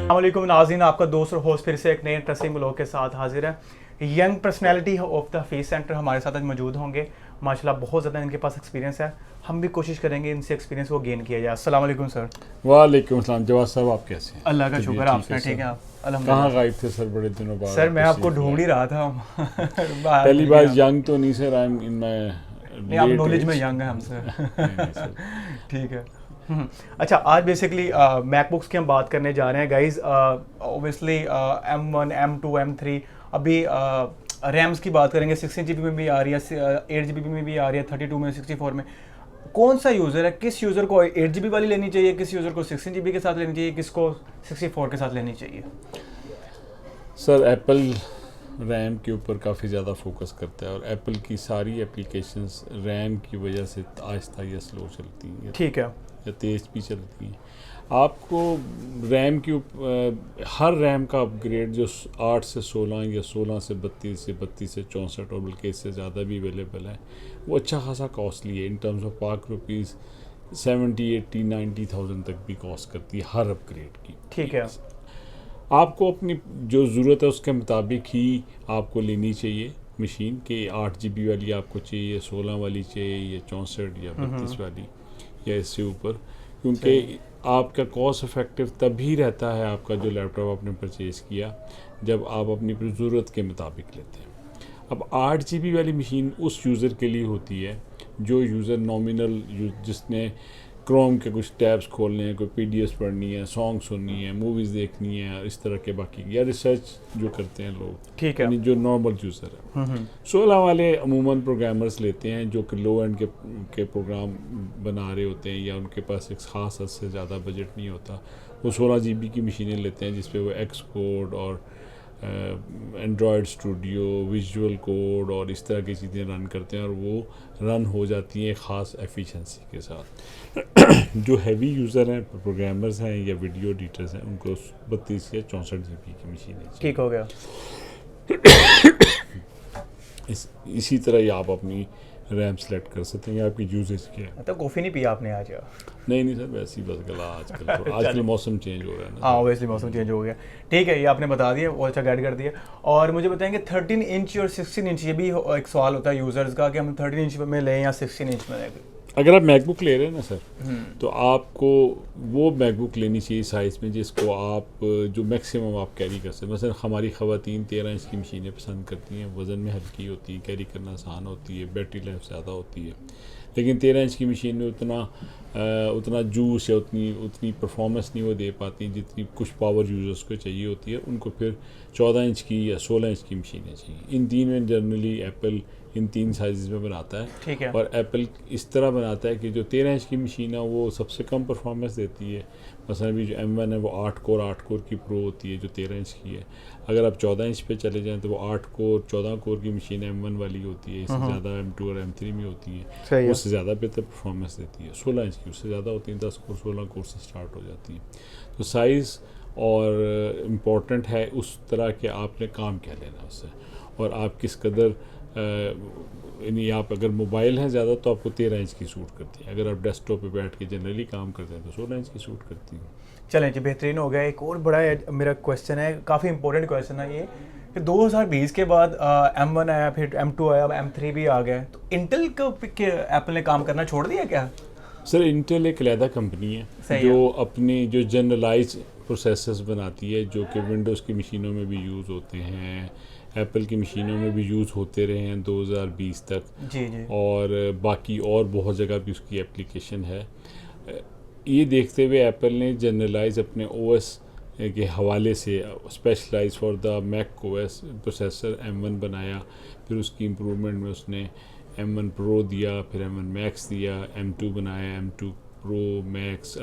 अस्सलामुअलैकुम नाज़रीन, आपका दोस्त और होस्ट फिर से एक नए इंटरेस्टिंग व्लॉग के साथ हाजिर है। Young personality of the face centre हमारे साथ आज मौजूद होंगे। माशाल्लाह बहुत ज़्यादा इनके पास एक्सपीरियंस है। हम भी कोशिश करेंगे इनसे एक्सपीरियंस को गेन किया जाए। अस्सलामुअलैकुम सर। वालेकुम अस्सलाम। जवाद साहब, आप कैसे हैं? अल्लाह का तबीयत शुक्र, आप सुनाए? है ठीक है सर? आप? कहाँ अल्हम्दुलिल्लाह। गायब थे सर, बड़े दिनों बाद सर मैं आपको तशरीफ ढूंढ ही लाए। रहा था। बाहर पहली मिल बार गया। यंग तो नहीं sir, I am in my नहीं, आप लेट नॉलेज में एज। यंग है हमसे। नहीं सर। ठीक है। अच्छा, आज बेसिकली मैकबुक्स की हम बात करने जा रहे हैं guys. Obviously M1 M2 M3 अभी रैम्स की बात करेंगे। 16 GB में भी आ रही है, 8 GB में भी आ रही है, 32 में, 64 में। कौन सा यूज़र है, किस यूज़र को 8 GB वाली लेनी चाहिए, किस यूज़र को 16 GB के साथ लेनी चाहिए, किसको 64 के साथ लेनी चाहिए? सर एप्पल रैम के ऊपर काफ़ी ज़्यादा फोकस करता है और एप्पल की सारी एप्लीकेशंस रैम की वजह से आहिस्ता या स्लो चलती हैं, ठीक है। या तेज़ भी चलती हैं। आपको रैम के हर रैम का अपग्रेड जो 8 से 16 या 16 से 32 या 32 से 64 और बल्कि इससे ज़्यादा भी अवेलेबल है, वो अच्छा खासा कॉस्टली है। इन टर्म्स ऑफ पाक रुपीज़ 70, 80, 90,000 तक भी कॉस्ट करती है हर अपग्रेड की। ठीक है। आपको अपनी जो ज़रूरत है उसके मुताबिक ही आपको लेनी चाहिए मशीन के। 8 GB वाली आपको चाहिए, 16 वाली चाहिए, या 64 या 32 वाली, या इससे ऊपर, क्योंकि आपका कॉस्ट इफ़ेक्टिव तभी रहता है आपका जो लैपटॉप आपने परचेज़ किया जब आप अपनी ज़रूरत के मुताबिक लेते हैं। अब 8 GB वाली मशीन उस यूज़र के लिए होती है जो यूज़र नॉमिनल, जिसने क्रोम के कुछ टैब्स खोलने हैं, कोई पीडीएफ पढ़नी है, सॉन्ग सुननी है, मूवीज़ देखनी है, इस तरह के, बाकी या रिसर्च जो करते हैं लोग, ठीक है। यानी जो नॉर्मल यूज़र है। 16 वाले अमूमन प्रोग्रामर्स लेते हैं जो कि लो एंड के प्रोग्राम बना रहे होते हैं, या उनके पास एक ख़ास हद से ज़्यादा बजट नहीं होता। वो 16 GB की मशीनें लेते हैं जिस पे वो एक्स कोड और एंड्रॉयड स्टूडियो, विजुअल कोड और इस तरह की चीज़ें रन करते हैं, और वो रन हो जाती हैं ख़ास एफिशिएंसी के साथ। जो हैवी यूज़र हैं, प्रोग्रामर्स हैं या वीडियो एडिटर्स हैं, उनको 32 या 64 GB की मशीनें चाहिए। ठीक हो गया। इसी तरह ही आप अपनी रैम सेलेक्ट कर सकते हैं, आपकी यूजेज क्या है। तो कॉफ़ी नहीं पिया आपने आज? नहीं सर, वैसे ही बस गला आजकल तो आजकल मौसम चेंज हो रहा है ना। हाँ, ऑब्वियसली मौसम चेंज हो गया। ठीक है, ये आपने बता दिया, वो अच्छा गाइड कर दिया। और मुझे बताएंगे 13 इंच और 16 इंच, ये भी एक सवाल होता है यूज़र्स का कि हम 13 इंच में लें या 16 इंच में लें। अगर आप मैकबुक ले रहे हैं ना सर, तो आपको वो मैकबुक लेनी चाहिए साइज़ में जिसको आप जो मैक्सिमम आप कैरी कर सकते। मतलब हमारी ख़वातीन 13 इंच की मशीनें पसंद करती हैं, वज़न में हल्की होती है, कैरी करना आसान होती है, बैटरी लाइफ ज़्यादा होती है। लेकिन 13 इंच की मशीन में उतना जूस या उतनी परफॉर्मेंस नहीं वो दे पाती जितनी कुछ पावर यूज़र्स को चाहिए होती है। उनको फिर 14 इंच की या 16 इंच की मशीनें चाहिए। इन तीन में जनरली एप्पल इन 3 साइज़ में बनाता है। ठीक है। और एप्पल इस तरह बनाता है कि जो 13 इंच की मशीन है वो सबसे कम परफॉर्मेंस देती है। मसलन भी जो M1 है वो 8 कोर की प्रो होती है जो 13 इंच की है। अगर आप 14 इंच पे चले जाएं तो वो 8 कोर 14 कोर की मशीन M1 वाली होती है। इससे ज़्यादा M2 और M3 में होती है, उससे ज़्यादा बेहतर परफॉर्मेंस देती है। 16 इंच की उससे ज़्यादा होती है, 10 कोर 16 कोर से स्टार्ट हो जाती है। तो साइज़ और इम्पॉर्टेंट है उस तरह के आपने काम क्या लेना उससे, और आप किस कदर यानी आप अगर मोबाइल हैं ज़्यादा तो आपको 13 इंच की सूट करती है। अगर आप डेस्कटॉप पे बैठ के जनरली काम करते हैं तो 16 इंच की सूट करती है। चलें जी, बेहतरीन हो गया। एक और बड़ा मेरा क्वेश्चन है, काफ़ी इंपॉर्टेंट क्वेश्चन है ये, कि 2020 के बाद M1 आया, फिर M2 आया, M3 भी आ गया, तो इंटेल को एप्पल ने काम करना छोड़ दिया क्या? सर इंटेल एक अलहदा कंपनी है जो अपनी जो जनरलाइज प्रोसेसर्स बनाती है जो कि विंडोज़ की मशीनों में भी यूज़ होते हैं, एप्पल की मशीनों में भी यूज़ होते रहे हैं 2020 तक। जी। और बाकी और बहुत जगह भी उसकी एप्लीकेशन है। ये देखते हुए एप्पल ने जनरलाइज अपने ओएस के हवाले से specialise for the Mac OS processor M1 बनाया। फिर उसकी इम्प्रूवमेंट में उसने M1 प्रो दिया, फिर M1 मैक्स दिया, M2 बनाया, M2 प्रो मैक्स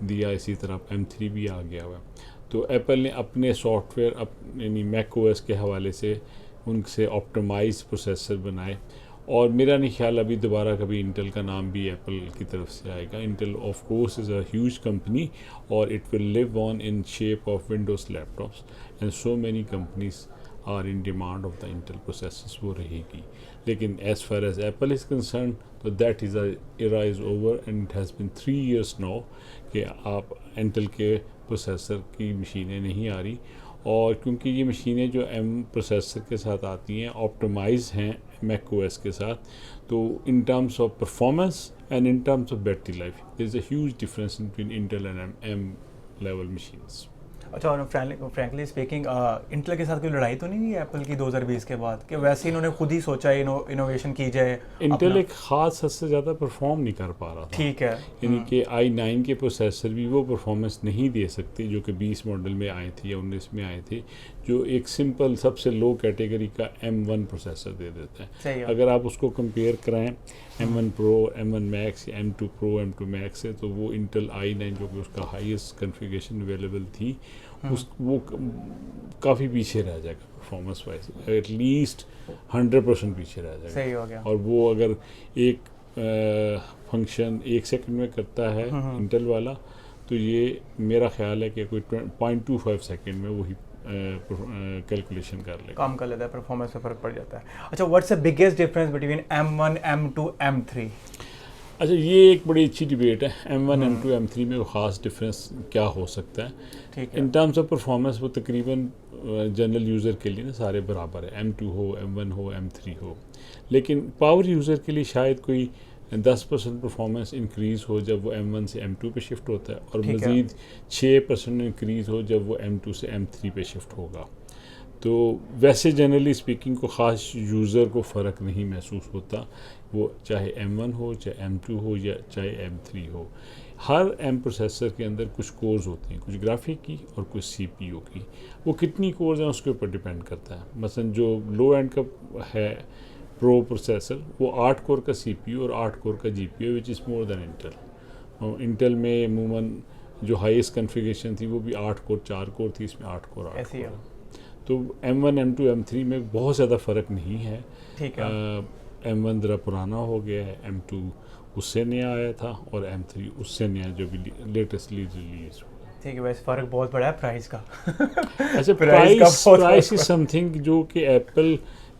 दिया, इसी तरह M3 भी आ गया हुआ। तो एप्पल ने अपने सॉफ्टवेयर यानी मैक ओएस के हवाले से उनसे ऑप्टिमाइज प्रोसेसर बनाए। और मेरा नहीं ख्याल अभी दोबारा कभी इंटेल का नाम भी एप्पल की तरफ से आएगा। Intel of course is a huge company और it will live on in shape of Windows laptops and so many companies are in demand of the Intel processors, वो रहेगी। लेकिन as far as Apple is concern तो that is era is over and it has been 3 years now कि आप Intel के processor की मशीनें नहीं आ रही, और क्योंकि ये मशीनें जो M प्रोसेसर के साथ आती हैं ऑप्टिमाइज हैं मैक ओएस के साथ, तो in terms of performance and in terms of battery life there is a huge difference between Intel and M level machines. अच्छा, और फ्रैंकली स्पीकिंग इंटेल के साथ कोई लड़ाई तो नहीं हुई एप्पल की 2020 के बाद, कि वैसे इन्होंने खुद ही सोचा इनोवेशन की जाए? इंटेल एक ख़ास हद से ज़्यादा परफॉर्म नहीं कर पा रहा था। ठीक है। यानी कि i9 के प्रोसेसर भी वो परफॉर्मेंस नहीं दे सकते जो कि 20 मॉडल में आए थे या 19 में आए थे, जो एक सिंपल सबसे लो कैटेगरी का M1 प्रोसेसर दे देता है। सही है। अगर आप उसको कंपेयर कराएं M1 Pro, M1 Max या M2 Pro, M2 Max से, तो वो इंटेल i9 जो कि उसका हाईएस्ट कन्फिगरेशन अवेलेबल थी वो काफ़ी पीछे रह जाएगा परफॉर्मेंस वाइज, एटलीस्ट 100% पीछे रह जाएगा। सही हो गया। और वो अगर एक फंक्शन 1 सेकंड में करता है इंटेल वाला, तो ये मेरा ख्याल है कि कोई 0.25 सेकंड में वही कैलकुलेशन कर लेगा, काम कर लेता है, परफॉर्मेंस में फ़र्क पड़ जाता है। अच्छा, what's the biggest difference between M1, M2, M3? अच्छा, ये एक बड़ी अच्छी डिबेट है, M1, M2, M3 में वो ख़ास डिफरेंस क्या हो सकता है। ठीक है। इन टर्म्स ऑफ परफॉर्मेंस वो तकरीबन जनरल यूज़र के लिए ना सारे बराबर है, M2 हो, M1 हो, M3 हो, लेकिन पावर यूज़र के लिए शायद कोई 10% परफॉर्मेंस इंक्रीज़ हो जब वो M1 से M2 पे शिफ्ट होता है, और मज़ीद 6% इंक्रीज़ हो जब वो M2 से M3 पे शिफ्ट होगा। तो वैसे जनरली स्पीकिंग को ख़ास यूज़र को फ़र्क नहीं महसूस होता, वो चाहे M1 हो, चाहे M2 हो, या चाहे M3 हो। हर M प्रोसेसर के अंदर कुछ कोर्स होते हैं, कुछ ग्राफिक की और कुछ CPU की। वो कितनी कोर्स हैं उसके ऊपर डिपेंड करता है। मसलन जो लो एंड का है प्रो प्रोसेसर, वो 8 कोर का CPU और 8 कोर का GPU, which is more than Intel. Intel में अमूमन जो हाईएस्ट कन्फिगरेशन थी वो भी 8 कोर 4 कोर थी, इसमें 8 कोर 8 ऐसी है। कोर। तो M1, M2, M3 में बहुत ज़्यादा फ़र्क नहीं है। ठीक है। M1 ज़रा पुराना हो गया है, M2 उससे नया आया था, और M3 उससे नया जो भी लेटेस्टली रिलीज हुआ। ठीक है, वैसे फ़र्क बहुत बड़ा है प्राइस का। अच्छा, प्राइस प्राइस इज समथिंग जो कि Apple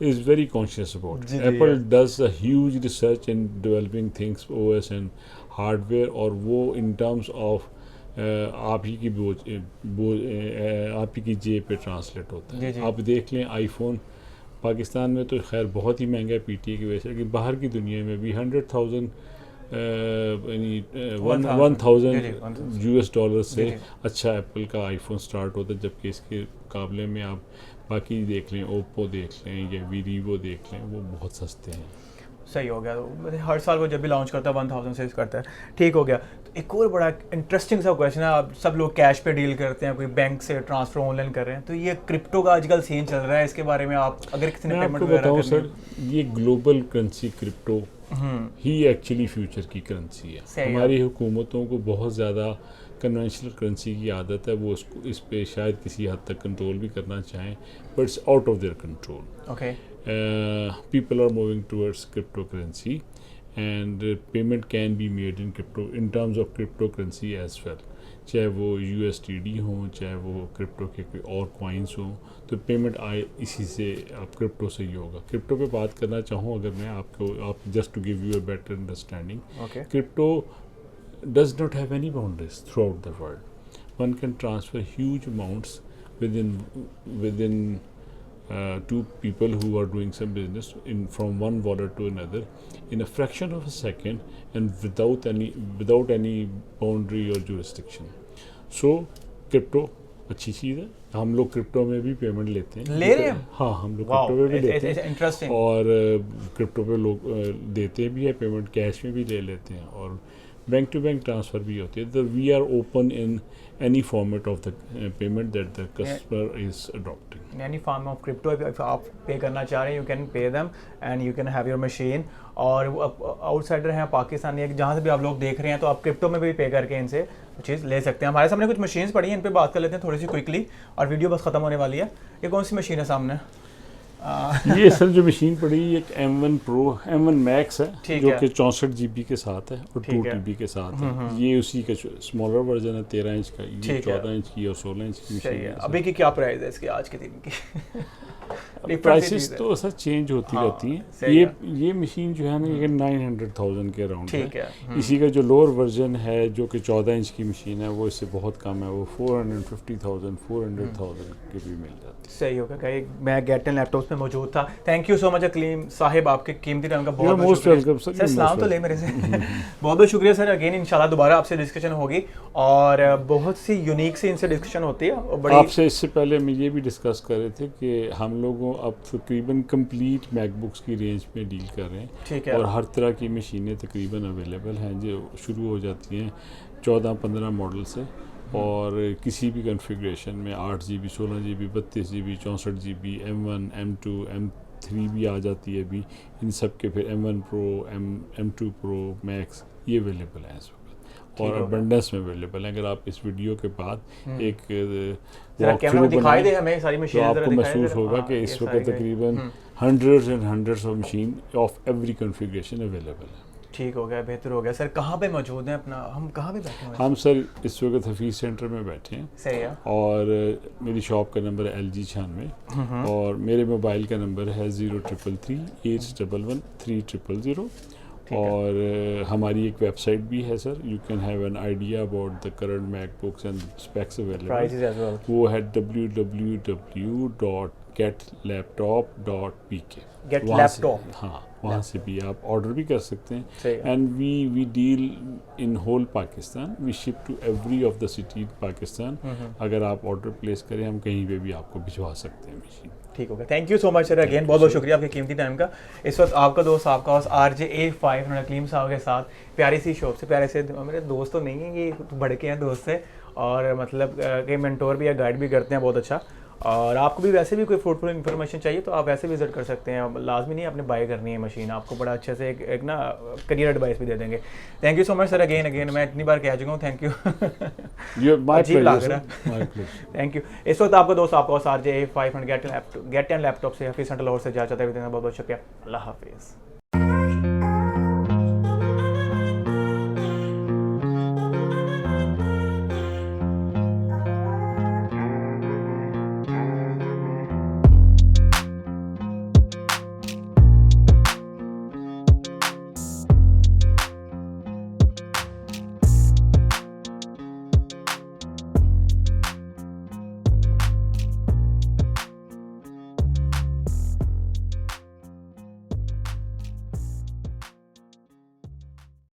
is very conscious about. जी, Apple does a huge research in developing things, OS and hardware, और वो in terms of आप ही की आप ही की जेब पे ट्रांसलेट होता है। आप देख लें आईफोन पाकिस्तान में तो खैर बहुत ही महंगा है PTA की वजह से, लेकिन बाहर की दुनिया में भी 100,000 यानी 1,000 US$ से अच्छा एप्पल का आईफोन स्टार्ट होता है, जबकि इसके मुकाबले में आप बाकी देख लें, ओप्पो देख लें या वीवो देख लें, वो बहुत सस्ते हैं। सही हो गया। तो हर साल वो जब भी लॉन्च करता है 1000 से करता है। ठीक हो गया। तो एक और बड़ा इंटरेस्टिंग सा क्वेश्चन है, आप सब लोग कैश पे डील करते हैं, कोई बैंक से ट्रांसफ़र ऑनलाइन कर रहे हैं, तो ये क्रिप्टो का आजकल सीन चल रहा है, इसके बारे में आप अगर किसी ने पेमेंट वगैरह बताऊं सर, ये ग्लोबल करेंसी क्रिप्टो ही एक्चुअली फ्यूचर की करेंसी है। हमारी हुकूमतों को बहुत ज़्यादा कन्वेंशनल करेंसी की आदत है, वो उसको इस पे शायद किसी हद तक कंट्रोल भी करना चाहें, but it's out of their control. Okay. People are moving towards cryptocurrency, and payment can be made in terms of cryptocurrency as well, चाहे वो USDT हो, चाहे वो क्रिप्टो के कोई और कॉइन्स हो, तो पेमेंट इसी से आप क्रिप्टो से ही होगा। क्रिप्टो पे बात करना चाहूँ अगर मैं आप just to give you a better understanding, crypto does not have any boundaries throughout the world. One can transfer huge amounts within two people who are doing some business from one wallet to another in a fraction of a second, and without any boundary or jurisdiction. So crypto अच्छी चीज़ है, हम लोग crypto में भी payment लेते हैं। ले रहे हैं? हाँ, हम लोग क्रिप्टो में भी लेते हैं। इंटरेस्टिंग। और क्रिप्टो पे लोग देते भी है पेमेंट, कैश में भी ले लेते हैं, और बैंक टू बैंक ट्रांसफ़र भी होती है। तो we are open in any format of the payment that the customer is adopting. Any form of crypto, if आप पे करना चाह रहे हैं, you can pay them and you can have your machine. और आउटसाइडर हैं पाकिस्तानी, जहाँ से भी आप लोग देख रहे हैं, तो आप क्रिप्टो में भी पे करके इनसे चीज़ ले सकते हैं। हमारे सामने कुछ मशीन्स पड़ी हैं, इन पे बात कर लेते हैं थोड़ी सी क्विकली, और वीडियो बस ख़त्म होने वाली है। ये कौन सी मशीन है सामने? ये सर जो मशीन पड़ी एक M1 Pro M1 Max है, जो कि 64 GB के साथ है और 2 TB के साथ है। ये उसी का स्मॉलर वर्जन है, 13 इंच का, ये 14 इंच की और 16 इंच की मशीन है। अभी की क्या प्राइस है इसकी आज के दिन की? Different प्राइसेस चीज़ है। तो सर चेंज होती हाँ, रहती हैं। सही ये मशीन जो है ना ये 900,000 के अराउंड ठीक है। इसी का जो लोअर वर्जन है जो कि 14 इंच की मशीन है वो इससे बहुत कम है, वो 450,000 400,000 के भी मिल जाती है। सही होगा गाइस, मैं गेट एंड लैपटॉप्स में मौजूद था। Thank you so much Akeem Sahib, आपके कीमती टाइम का बहुत बहुत most शुक्रिया। welcome, sir. सर You're सलाम most तो ले मेरे से बहुत बहुत शुक्रिया सर। अगेन इंशाल्लाह दोबारा आपसे डिस्कशन होगी और बहुत सी यूनिक सी इनसे डिस्कशन होती है और बड़ी आपसे इससे पहले हम ये भी डिस्कस कर रहे थे कि हम लोगों अब तकरीबन कंप्लीट मैकबुक्स की रेंज में डील कर रहे हैं। ठीक है। और हर तरह की मशीनें तकरीबन अवेलेबल हैं जो शुरू हो जाती हैं 14-15 मॉडल से, और किसी भी कॉन्फ़िगरेशन में 8 GB 16 GB 32 GB 64 GB M1 M2 M3 भी आ जाती है अभी। इन सब के फिर M1 Pro M2 Pro Max ये अवेलेबल हैं इस वक्त और अबंडेंस में अवेलेबल हैं। अगर आप इस वीडियो के बाद एक कैमरा में दिखाई दे हमें सारी तो मशीन, आपको महसूस होगा कि इस वक्त तकरीबन hundreds and hundreds of machine of every configuration available है। ठीक हो गया, बेहतर हो गया सर। कहाँ पे मौजूद हैं अपना, हम कहाँ पे बैठे हुए हैं? हम सर इस वक्त हफीज़ सेंटर में बैठे हैं। सही है। और मेरी शॉप का नंबर है LG 96 और मेरे मोबाइल का नंबर है 0333 811 3000। और हमारी एक वेबसाइट भी है sir, you can have an idea about the current MacBooks and specs available. वो है www.getlaptop.pk। गेट लैपटॉप, हाँ, वहाँ से भी आप ऑर्डर भी कर सकते हैं। सही है। And we deal in whole Pakistan, we ship to every of the city Pakistan. अगर आप ऑर्डर प्लेस करें हम कहीं पे भी आपको भिजवा सकते हैं मशीन। ठीक हो गया, thank you so much sir. Again बहुत बहुत शुक्रिया आपके कीमती टाइम का। इस वक्त आपका दोस्त आपका RJ A5 अकीम साहब के साथ प्यारी सी शॉप से, प्यारे से मेरे दोस्त तो नहीं है, ये बड़े के हैं दोस्त से, और मतलब कई मेंटोर भी या गाइड भी करते हैं बहुत अच्छा। और आपको भी वैसे भी कोई फ्रूटफुल इन्फॉर्मेशन चाहिए तो आप वैसे विजिट कर सकते हैं, लाजमी नहीं आपने बाय करनी है मशीन, आपको बड़ा अच्छे से एक ना करियर एडवाइस भी दे देंगे। Thank you so much sir. Again मैं इतनी बार कह चुका हूँ थैंक यू। Thank you. इस वक्त आपका दोस्त आपका RJ A5 gate and laptop से हफीज़ सेंटर लाहौर से जा चाहता है। बहुत बहुत शुक्रिया। अल्लाह हाफिज़।